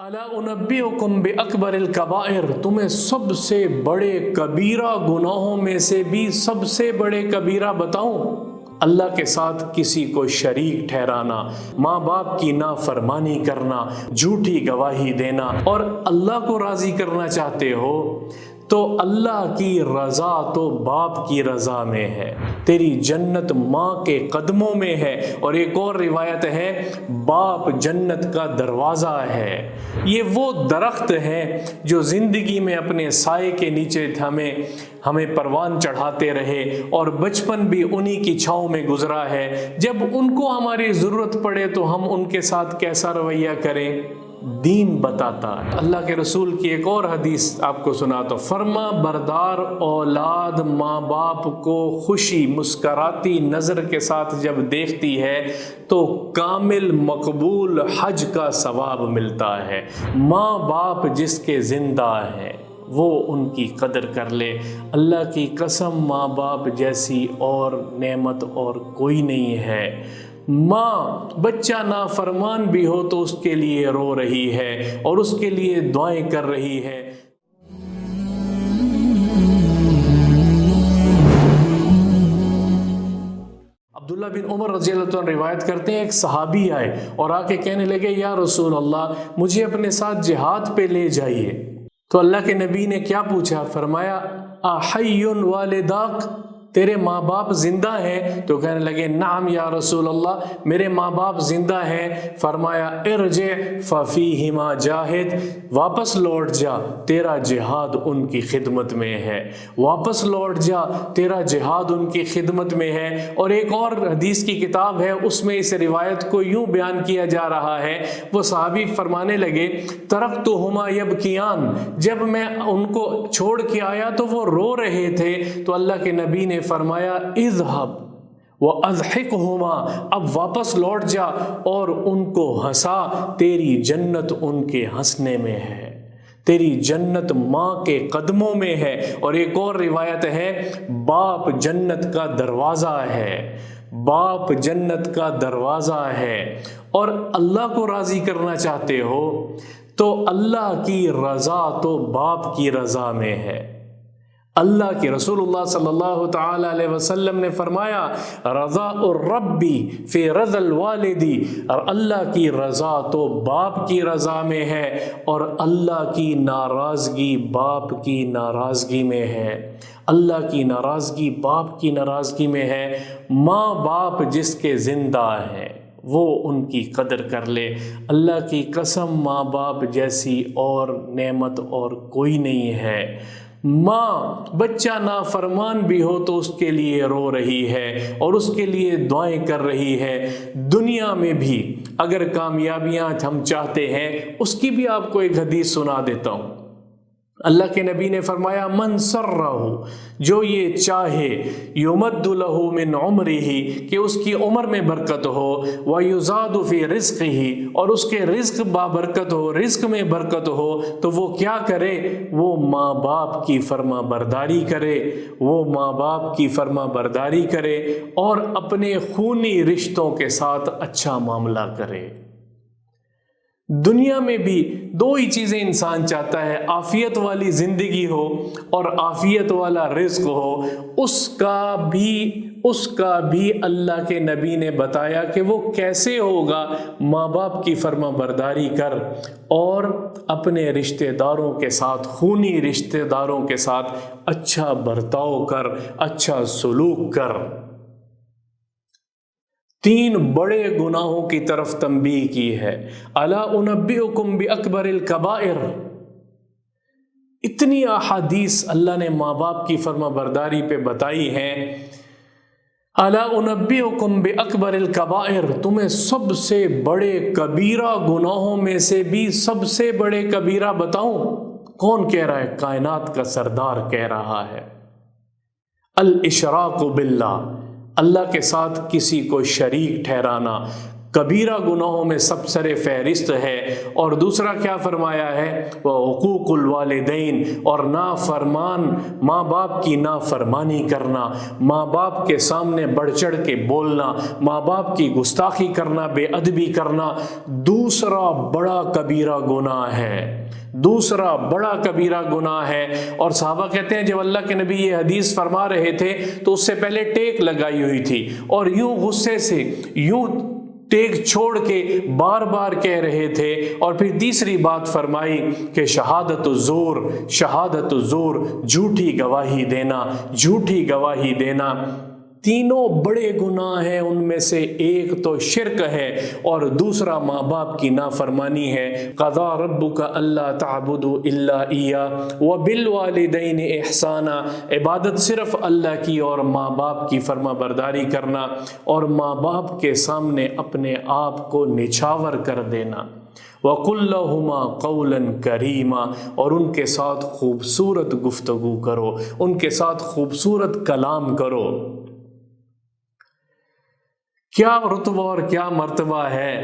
الا انبئکم باکبر الکبائر، تمہیں سب سے بڑے کبیرہ گناہوں میں سے بھی سب سے بڑے کبیرہ بتاؤں؟ اللہ کے ساتھ کسی کو شریک ٹھہرانا، ماں باپ کی نافرمانی کرنا، جھوٹی گواہی دینا، اور اللہ کو راضی کرنا چاہتے ہو تو اللہ کی رضا تو باپ کی رضا میں ہے، تیری جنت ماں کے قدموں میں ہے، اور ایک اور روایت ہے باپ جنت کا دروازہ ہے۔ یہ وہ درخت ہے جو زندگی میں اپنے سائے کے نیچے ہمیں پروان چڑھاتے رہے، اور بچپن بھی انہی کی چھاؤں میں گزرا ہے۔ جب ان کو ہماری ضرورت پڑے تو ہم ان کے ساتھ کیسا رویہ کریں؟ دین بتاتا ہے۔ اللہ کے رسول کی ایک اور حدیث آپ کو سناتا ہوں، فرما بردار اولاد ماں باپ کو خوشی مسکراتی نظر کے ساتھ جب دیکھتی ہے تو کامل مقبول حج کا ثواب ملتا ہے۔ ماں باپ جس کے زندہ ہیں وہ ان کی قدر کر لے۔ اللہ کی قسم ماں باپ جیسی اور نعمت اور کوئی نہیں ہے۔ ماں بچہ نافرمان بھی ہو تو اس کے لیے رو رہی ہے اور اس کے لیے دعائیں کر رہی ہے۔ عبداللہ بن عمر رضی اللہ عنہ روایت کرتے ہیں، ایک صحابی آئے اور آ کے کہنے لگے یا رسول اللہ مجھے اپنے ساتھ جہاد پہ لے جائیے۔ تو اللہ کے نبی نے کیا پوچھا؟ فرمایا احی والداک، تیرے ماں باپ زندہ ہیں؟ تو کہنے لگے نعم یا رسول اللہ میرے ماں باپ زندہ ہیں۔ فرمایا ارجع ففیہما جاہد، واپس لوٹ جا، تیرا جہاد ان کی خدمت میں ہے، واپس لوٹ جا، تیرا جہاد ان کی خدمت میں ہے۔ اور ایک اور حدیث کی کتاب ہے اس میں اس روایت کو یوں بیان کیا جا رہا ہے، وہ صحابی فرمانے لگے ترکتہما یبکیان، جب میں ان کو چھوڑ کے آیا تو وہ رو رہے تھے، تو اللہ کے نبی نے فرمایا اذهب وَأَضْحِكْهُمَا، اب واپس لوٹ جا اور ان کو ہنسا، تیری جنت ان کے ہنسنے میں ہے، تیری جنت ماں کے قدموں میں ہے۔ اور ایک اور روایت ہے باپ جنت کا دروازہ ہے، باپ جنت کا دروازہ ہے۔ اور اللہ کو راضی کرنا چاہتے ہو تو اللہ کی رضا تو باپ کی رضا میں ہے۔ اللہ کے رسول اللہ صلی اللہ تعالی علیہ وسلم نے فرمایا رضا الربی فی رضا الوالدی، اور اللہ کی رضا تو باپ کی رضا میں ہے اور اللہ کی ناراضگی باپ کی ناراضگی میں ہے، اللہ کی ناراضگی باپ کی ناراضگی میں ہے۔ ماں باپ جس کے زندہ ہیں وہ ان کی قدر کر لے۔ اللہ کی قسم ماں باپ جیسی اور نعمت اور کوئی نہیں ہے۔ ماں بچہ نافرمان بھی ہو تو اس کے لیے رو رہی ہے اور اس کے لیے دعائیں کر رہی ہے۔ دنیا میں بھی اگر کامیابیاں ہم چاہتے ہیں اس کی بھی آپ کو ایک حدیث سنا دیتا ہوں۔ اللہ کے نبی نے فرمایا من سرہ، جو یہ چاہے یمد لہ من عمرہ، کہ اس کی عمر میں برکت ہو، ویزاد فی رزقہ، اور اس کے رزق بابرکت ہو، رزق میں برکت ہو، تو وہ کیا کرے؟ وہ ماں باپ کی فرما برداری کرے، وہ ماں باپ کی فرما برداری کرے اور اپنے خونی رشتوں کے ساتھ اچھا معاملہ کرے۔ دنیا میں بھی دو ہی چیزیں انسان چاہتا ہے، عافیت والی زندگی ہو اور عافیت والا رزق ہو۔ اس کا بھی اللہ کے نبی نے بتایا کہ وہ کیسے ہوگا، ماں باپ کی فرما برداری کر اور اپنے رشتہ داروں کے ساتھ، خونی رشتہ داروں کے ساتھ اچھا برتاؤ کر، اچھا سلوک کر۔ تین بڑے گناہوں کی طرف تنبیہ کی ہے۔ الا انبئکم باکبر الکبائر، اتنی احادیث اللہ نے ماں باپ کی فرما برداری پہ بتائی ہیں۔ الا انبئکم باکبر الکبائر، تمہیں سب سے بڑے کبیرہ گناہوں میں سے بھی سب سے بڑے کبیرہ بتاؤں؟ کون کہہ رہا ہے؟ کائنات کا سردار کہہ رہا ہے۔ الاشراک باللہ، اللہ کے ساتھ کسی کو شریک ٹھہرانا، کبیرہ گناہوں میں سب سر فہرست ہے۔ اور دوسرا کیا فرمایا ہے؟ وعقوق الوالدین، اور نافرمان ماں باپ کی نافرمانی کرنا، ماں باپ کے سامنے بڑھ چڑھ کے بولنا، ماں باپ کی گستاخی کرنا، بے ادبی کرنا دوسرا بڑا کبیرہ گناہ ہے، دوسرا بڑا کبیرہ گناہ ہے۔ اور صحابہ کہتے ہیں جب اللہ کے نبی یہ حدیث فرما رہے تھے تو اس سے پہلے ٹیک لگائی ہوئی تھی، اور یوں غصے سے یوں ٹیک چھوڑ کے بار بار کہہ رہے تھے، اور پھر تیسری بات فرمائی کہ شہادت الزور، شہادت الزور، جھوٹی گواہی دینا، جھوٹی گواہی دینا۔ تینوں بڑے گناہ ہیں، ان میں سے ایک تو شرک ہے اور دوسرا ماں باپ کی نافرمانی ہے۔ قضا ربک الا تعبدوا الا ایاہ وبالوالدین احسانا، عبادت صرف اللہ کی اور ماں باپ کی فرما برداری کرنا، اور ماں باپ کے سامنے اپنے آپ کو نچھاور کر دینا۔ وَقُلْ لَهُمَا قَوْلًا كَرِيمًا، اور ان کے ساتھ خوبصورت گفتگو کرو، ان کے ساتھ خوبصورت کلام کرو۔ کیا رتبہ اور کیا مرتبہ ہے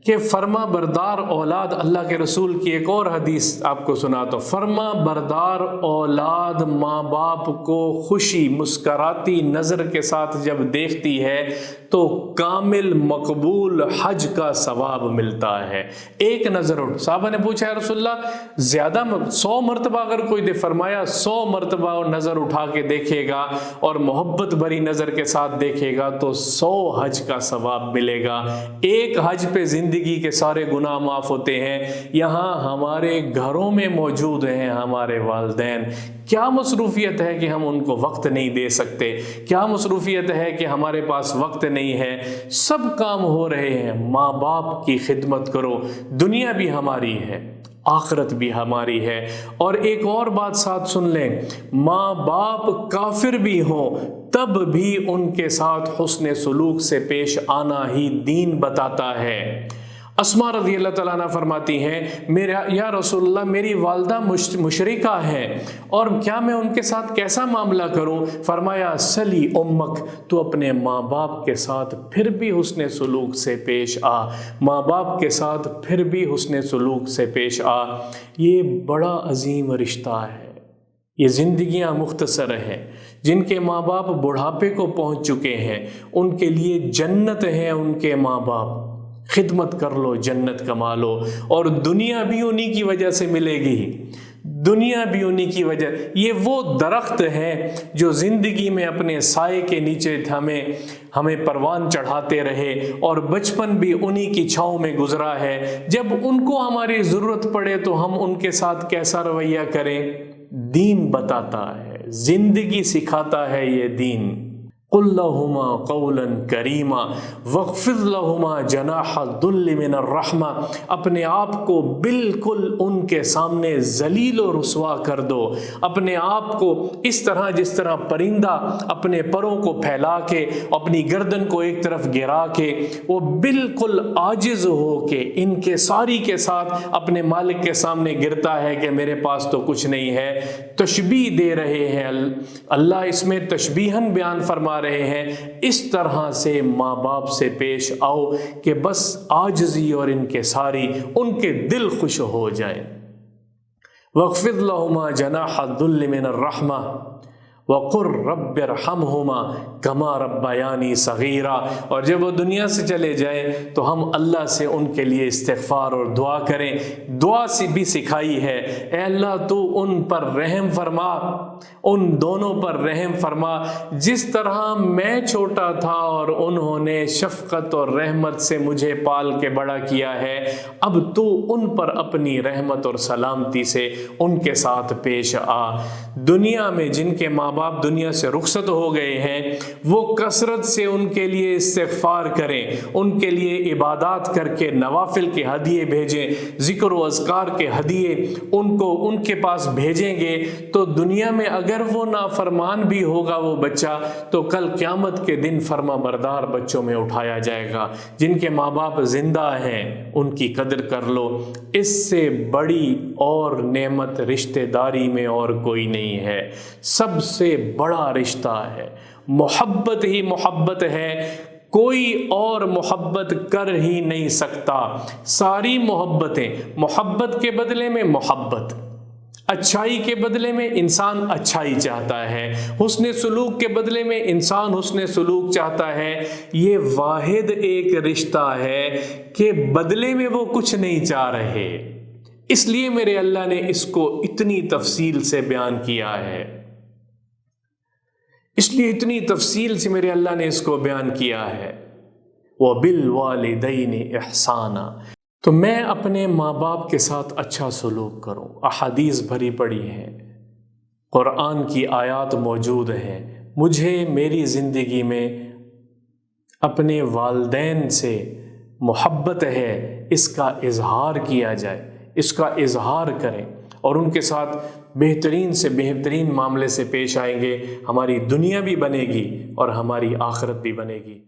کہ فرما بردار اولاد، اللہ کے رسول کی ایک اور حدیث آپ کو سناتا ہوں، فرما بردار اولاد ماں باپ کو خوشی مسکراتی نظر کے ساتھ جب دیکھتی ہے تو کامل مقبول حج کا ثواب ملتا ہے۔ ایک نظر اٹھ، صحابہ نے پوچھا یا رسول اللہ زیادہ 100 مرتبہ اگر کوئی دے، فرمایا 100 مرتبہ نظر اٹھا کے دیکھے گا اور محبت بھری نظر کے ساتھ دیکھے گا تو 100 حج کا ثواب ملے گا۔ ایک حج پہ زندگی کے سارے گناہ معاف ہوتے ہیں۔ یہاں ہمارے گھروں میں موجود ہیں ہمارے والدین، کیا مصروفیت ہے کہ ہم ان کو وقت نہیں دے سکتے، کیا مصروفیت ہے کہ ہمارے پاس وقت نہیں ہے، سب کام ہو رہے ہیں۔ ماں باپ کی خدمت کرو، دنیا بھی ہماری ہے، آخرت بھی ہماری ہے۔ اور ایک اور بات ساتھ سن لیں، ماں باپ کافر بھی ہوں تب بھی ان کے ساتھ حسن سلوک سے پیش آنا ہی دین بتاتا ہے۔ اسماء رضی اللہ تعالیٰ عنہ فرماتی ہیں یا رسول اللہ میری والدہ مشرکہ ہے اور کیا میں ان کے ساتھ کیسا معاملہ کروں؟ فرمایا سلی امک، تو اپنے ماں باپ کے ساتھ پھر بھی حسن سلوک سے پیش آ، ماں باپ کے ساتھ پھر بھی حسن سلوک سے پیش آ۔ یہ بڑا عظیم رشتہ ہے، یہ زندگیاں مختصر ہیں۔ جن کے ماں باپ بڑھاپے کو پہنچ چکے ہیں ان کے لیے جنت ہے، ان کے ماں باپ، خدمت کر لو جنت کما لو، اور دنیا بھی انہی کی وجہ سے ملے گی، دنیا بھی انہی کی وجہ۔ یہ وہ درخت ہے جو زندگی میں اپنے سائے کے نیچے ہمیں پروان چڑھاتے رہے، اور بچپن بھی انہی کی چھاؤں میں گزرا ہے۔ جب ان کو ہماری ضرورت پڑے تو ہم ان کے ساتھ کیسا رویہ کریں؟ دین بتاتا ہے، زندگی سکھاتا ہے یہ دین۔ قل لہما قولا کریما واخفض لہما جناح الذل من الرحمہ، اپنے آپ کو بالکل ان کے سامنے ذلیل و رسوا کر دو، اپنے آپ کو اس طرح جس طرح پرندہ اپنے پروں کو پھیلا کے اپنی گردن کو ایک طرف گرا کے وہ بالکل عاجز ہو کے انکساری کے ساتھ اپنے مالک کے سامنے گرتا ہے کہ میرے پاس تو کچھ نہیں ہے، تشبیہ دے رہے ہیں اللہ، اس میں تشبیہن بیان فرما رہے ہیں۔ اس طرح سے ماں باپ سے پیش آؤ کہ بس عاجزی اور انکساری ان کے دل خوش ہو جائے۔ وَاخْفِضْ لَهُمَا جَنَاحَ الذُّلِّ مِنَ الرَّحْمَةِ وَقُلْ رَبِّ ارْحَمْهُمَا كَمَا رَبَّيَانِي صَغِيرًا، اور جب وہ دنیا سے چلے جائیں تو ہم اللہ سے ان کے لیے استغفار اور دعا کریں۔ دعا سے بھی سکھائی ہے، اے اللہ تو ان پر رحم فرما، ان دونوں پر رحم فرما، جس طرح میں چھوٹا تھا اور انہوں نے شفقت اور رحمت سے مجھے پال کے بڑا کیا ہے، اب تو ان پر اپنی رحمت اور سلامتی سے ان کے ساتھ پیش آ۔ دنیا میں جن کے ماں باپ دنیا سے رخصت ہو گئے ہیں وہ کثرت سے ان کے لیے استغفار کریں، ان کے لیے عبادات کر کے نوافل کے ہدیے بھیجیں، ذکر و اذکار کے ہدیے ان کے پاس بھیجیں گے تو دنیا میں اگر وہ نافرمان بھی ہوگا وہ بچہ تو کل قیامت کے دن فرما بردار بچوں میں اٹھایا جائے گا۔ جن کے ماں باپ زندہ ہیں ان کی قدر کر لو، اس سے بڑی اور نعمت رشتہ داری میں اور کوئی نہیں ہے۔ سب سے بڑا رشتہ ہے، محبت ہی محبت ہے، کوئی اور محبت کر ہی نہیں سکتا۔ ساری محبتیں، محبت کے بدلے میں محبت، اچھائی کے بدلے میں انسان اچھائی چاہتا ہے، حسن سلوک کے بدلے میں انسان حسن سلوک چاہتا ہے، یہ واحد ایک رشتہ ہے کہ بدلے میں وہ کچھ نہیں چاہ رہے۔ اس لیے میرے اللہ نے اس کو اتنی تفصیل سے بیان کیا ہے، اس لیے اتنی تفصیل سے میرے اللہ نے اس کو بیان کیا ہے۔ وَبِالْوَالِدَيْنِ إِحْسَانًا، تو میں اپنے ماں باپ کے ساتھ اچھا سلوک کروں۔ احادیث بھری پڑی ہیں، قرآن کی آیات موجود ہیں، مجھے میری زندگی میں اپنے والدین سے محبت ہے، اس کا اظہار کیا جائے، اس کا اظہار کریں اور ان کے ساتھ بہترین سے بہترین معاملے سے پیش آئیں گے، ہماری دنیا بھی بنے گی اور ہماری آخرت بھی بنے گی۔